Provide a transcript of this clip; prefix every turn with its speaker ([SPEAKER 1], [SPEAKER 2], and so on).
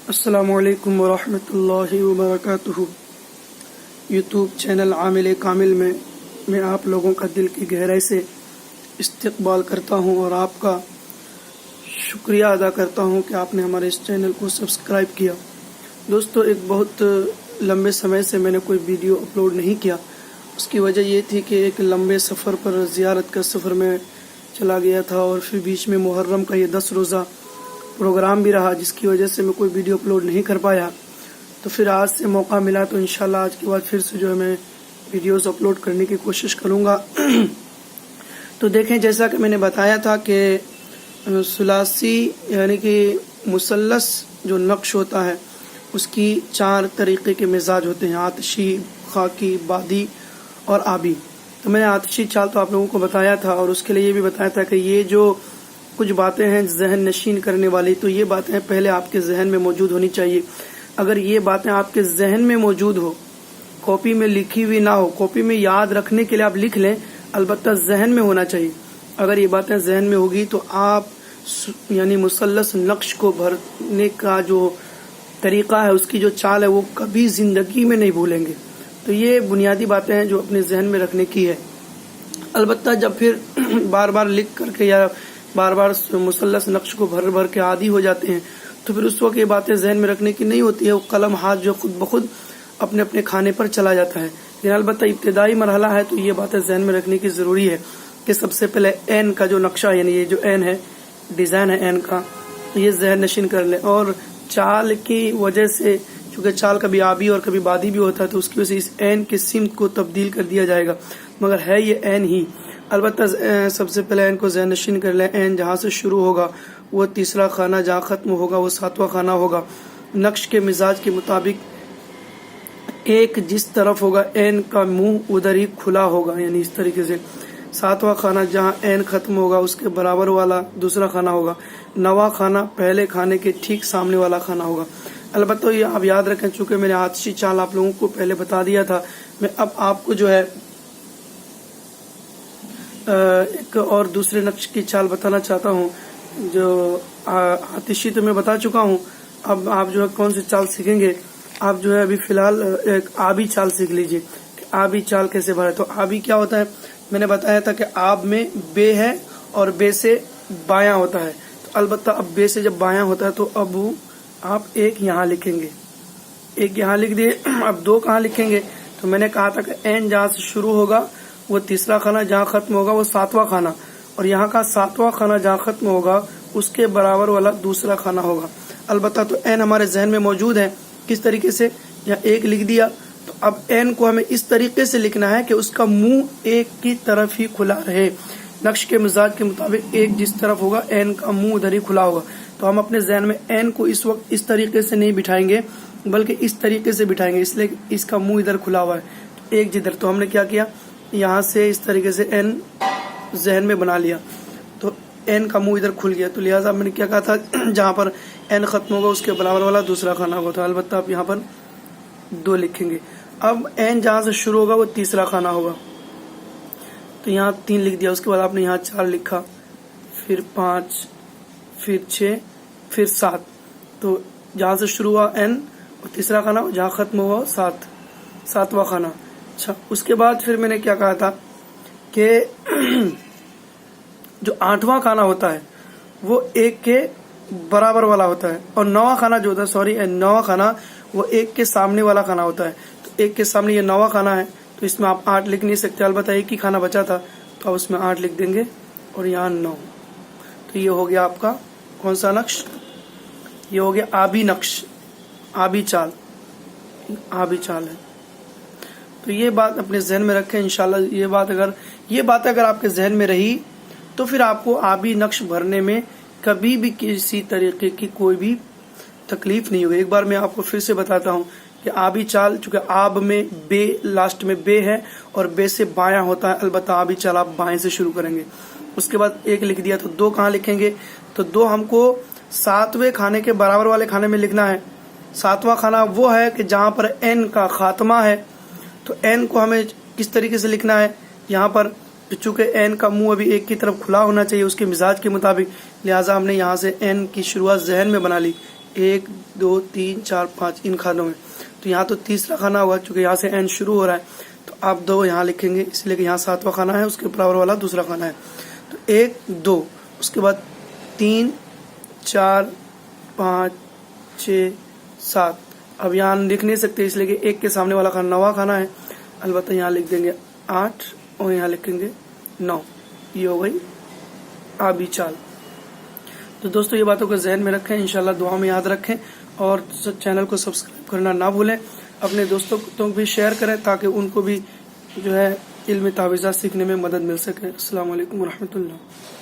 [SPEAKER 1] السلام علیکم ورحمۃ اللہ وبرکاتہ۔ یوٹیوب چینل عامل کامل میں میں آپ لوگوں کا دل کی گہرائی سے استقبال کرتا ہوں اور آپ کا شکریہ ادا کرتا ہوں کہ آپ نے ہمارے اس چینل کو سبسکرائب کیا۔ دوستو، ایک بہت لمبے سمے سے میں نے کوئی ویڈیو اپلوڈ نہیں کیا۔ اس کی وجہ یہ تھی کہ ایک لمبے سفر پر زیارت کا سفر میں چلا گیا تھا اور پھر بیچ میں محرم کا یہ 10 روزہ پروگرام بھی رہا، جس کی وجہ سے میں کوئی ویڈیو اپلوڈ نہیں کر پایا۔ تو پھر آج سے موقع ملا تو انشاءاللہ آج کے بعد پھر سے جو ہے میں ویڈیوز اپلوڈ کرنے کی کوشش کروں گا۔ تو دیکھیں، جیسا کہ میں نے بتایا تھا کہ ثلاثی یعنی کہ مثلث جو نقش ہوتا ہے اس کی 4 طریقے کے مزاج ہوتے ہیں: آتشی، خاکی، بادی اور آبی۔ تو میں نے آتشی چال تو آپ لوگوں کو بتایا تھا، اور اس کے لیے یہ بھی بتایا تھا کہ یہ جو کچھ باتیں ہیں ذہن نشین کرنے والی، تو یہ باتیں پہلے آپ کے ذہن میں موجود ہونی چاہیے۔ اگر یہ باتیں آپ کے ذہن میں موجود ہو، کاپی میں لکھی ہوئی نہ ہو، کاپی میں یاد رکھنے کے لیے آپ لکھ لیں، البتہ ذہن میں ہونا چاہیے۔ اگر یہ باتیں ذہن میں ہوگی تو آپ یعنی مثلث نقش کو بھرنے کا جو طریقہ ہے، اس کی جو چال ہے، وہ کبھی زندگی میں نہیں بھولیں گے۔ تو یہ بنیادی باتیں ہیں جو اپنے ذہن میں رکھنے کی ہے۔ البتہ جب پھر بار بار لکھ کر کے یا بار بار مثلث نقش کو بھر بھر کے عادی ہو جاتے ہیں تو پھر اس وقت یہ باتیں ذہن میں رکھنے کی نہیں ہوتی ہے، وہ قلم ہاتھ جو خود بخود اپنے اپنے کھانے پر چلا جاتا ہے۔ لیکن البتہ ابتدائی مرحلہ ہے تو یہ باتیں ذہن میں رکھنے کی ضروری ہے کہ سب سے پہلے این کا جو نقشہ، یعنی یہ جو این ہے، ڈیزائن ہے این کا، یہ ذہن نشین کر لیں۔ اور چال کی وجہ سے، چونکہ چال کبھی آبی اور کبھی بادی بھی ہوتا ہے، تو اس کی وجہ سے اس این کی سمت کو تبدیل کر دیا جائے گا، مگر ہے یہ این ہی۔ البتہ سب سے پہلے این کو ذہن نشین کر لیں۔ این جہاں سے شروع ہوگا وہ تیسرا خانہ، جہاں ختم ہوگا وہ 7واں خانہ ہوگا۔ نقش کے مزاج کے مطابق ایک جس طرف ہوگا این کا منہ ادھر ہی کھلا ہوگا، یعنی اس طریقے سے 7واں خانہ جہاں این ختم ہوگا اس کے برابر والا دوسرا خانہ ہوگا۔ 9واں خانہ پہلے کھانے کے ٹھیک سامنے والا خانہ ہوگا۔ البتہ یہ آپ یاد رکھیں، چونکہ میں نے آتشی چال آپ لوگوں کو پہلے بتا دیا تھا، میں اب آپ کو جو ہے ایک اور دوسرے نقش کی چال بتانا چاہتا ہوں۔ جو آتشی تو میں بتا چکا ہوں، اب آپ جو ہے کون سی چال سیکھیں گے؟ آپ جو ہے ابھی فی الحال ایک آبی چال سیکھ لیجئے کہ آبی چال کیسے بھرے۔ تو آبی کیا ہوتا ہے؟ میں نے بتایا تھا کہ آب میں بے ہے اور بے سے بایاں ہوتا ہے۔ تو البتہ اب بے سے جب بایاں ہوتا ہے تو اب آپ ایک یہاں لکھیں گے، ایک یہاں لکھ دیے۔ اب 2 کہاں لکھیں گے؟ تو میں نے کہا تھا کہ این جہاں سے شروع ہوگا وہ تیسرا خانہ، جہاں ختم ہوگا وہ 7واں خانہ، اور یہاں کا 7واں خانہ جہاں ختم ہوگا اس کے برابر والا دوسرا خانہ ہوگا۔ البتہ تو این ہمارے ذہن میں موجود ہے، کس طریقے سے؟ یہاں ایک لکھ دیا، تو اب این کو ہمیں اس طریقے سے لکھنا ہے کہ اس کا منہ ایک کی طرف ہی کھلا رہے۔ نقش کے مزاج کے مطابق ایک جس طرف ہوگا این کا منہ ادھر ہی کھلا ہوگا۔ تو ہم اپنے ذہن میں این کو اس وقت اس طریقے سے نہیں بٹھائیں گے، بلکہ اس طریقے سے بٹھائیں گے، اس لیے اس کا منہ ادھر کھلا ہوا ہے، ایک جدھر۔ تو ہم نے کیا کیا؟ یہاں سے اس طریقے سے این ذہن میں بنا لیا، تو این کا منہ ادھر کھل گیا۔ تو لہٰذا میں نے کیا کہا تھا؟ جہاں پر این ختم ہوگا اس کے برابر والا دوسرا خانہ ہوگا۔ تو البتہ آپ یہاں پر 2 لکھیں گے۔ اب این جہاں سے شروع ہوگا وہ تیسرا خانہ ہوگا، تو یہاں 3 لکھ دیا۔ اس کے بعد آپ نے یہاں 4 لکھا، پھر 5، پھر 6، پھر 7۔ تو جہاں سے شروع ہوا این اور تیسرا خانہ، جہاں ختم ہوا 7واں خانہ۔ اچھا، اس کے بعد پھر میں نے کیا کہا تھا کہ جو 8واں خانہ ہوتا ہے وہ 1 کے برابر والا ہوتا ہے، اور 9واں خانہ جو ہوتا ہے، 9واں خانہ وہ 1 کے سامنے والا خانہ ہوتا ہے۔ تو 1 کے سامنے یہ 9واں خانہ ہے، تو اس میں آپ 8 لکھ نہیں سکتے، البتہ ایک ہی خانہ بچا تھا تو آپ اس میں 8 لکھ دیں گے، اور یہاں 9۔ تو یہ ہو گیا آپ کا کون سا نقش؟ یہ ہو گیا آبی نقش، آبی چال، آبی چال ہے۔ تو یہ بات اپنے ذہن میں رکھیں انشاءاللہ۔ یہ بات اگر آپ کے ذہن میں رہی تو پھر آپ کو آبی نقش بھرنے میں کبھی بھی کسی طریقے کی کوئی بھی تکلیف نہیں ہوگی۔ ایک بار میں آپ کو پھر سے بتاتا ہوں کہ آبی چال، چونکہ آب میں بے، لاسٹ میں بے ہے اور بے سے بایاں ہوتا ہے، البتہ آبی چال آپ بائیں سے شروع کریں گے۔ اس کے بعد 1 لکھ دیا، تو 2 کہاں لکھیں گے؟ تو 2 ہم کو 7ویں کھانے کے برابر والے کھانے میں لکھنا ہے۔ 7واں کھانا وہ ہے کہ جہاں پر این کا خاتمہ ہے، تو این کو ہمیں کس طریقے سے لکھنا ہے؟ یہاں پر چونکہ این کا منہ ابھی 1 کی طرف کھلا ہونا چاہیے اس کے مزاج کے مطابق، لہٰذا ہم نے یہاں سے این کی شروعات ذہن میں بنا لی 1 2 3 4 5 ان خانوں میں. تو یہاں تو تیسرا خانہ ہوا چونکہ یہاں سے n شروع ہو رہا ہے تو آپ 2 یہاں لکھیں گے اس لیے کہ یہاں 7واں خانہ ہے، اس کے برابر والا دوسرا خانہ ہے. تو 1 2 اس کے بعد 3 4 5 6 7. اب یہاں لکھ نہیں سکتے اس لیے کہ 1 کے سامنے والا خانہ 9واں خانہ ہے، البتہ یہاں لکھ دیں گے 8 اور یہاں لکھیں گے 9. یہ ہو گئی آبی چال. تو دوستو یہ باتوں کو ذہن میں رکھیں، انشاءاللہ دعا میں یاد رکھیں اور چینل کو سبسکرائب کرنا نہ بھولیں. اپنے دوستوں کو بھی شیئر کریں تاکہ ان کو بھی جو ہے علمی تعویذات سیکھنے میں مدد مل سکے. السلام علیکم ورحمۃ اللہ.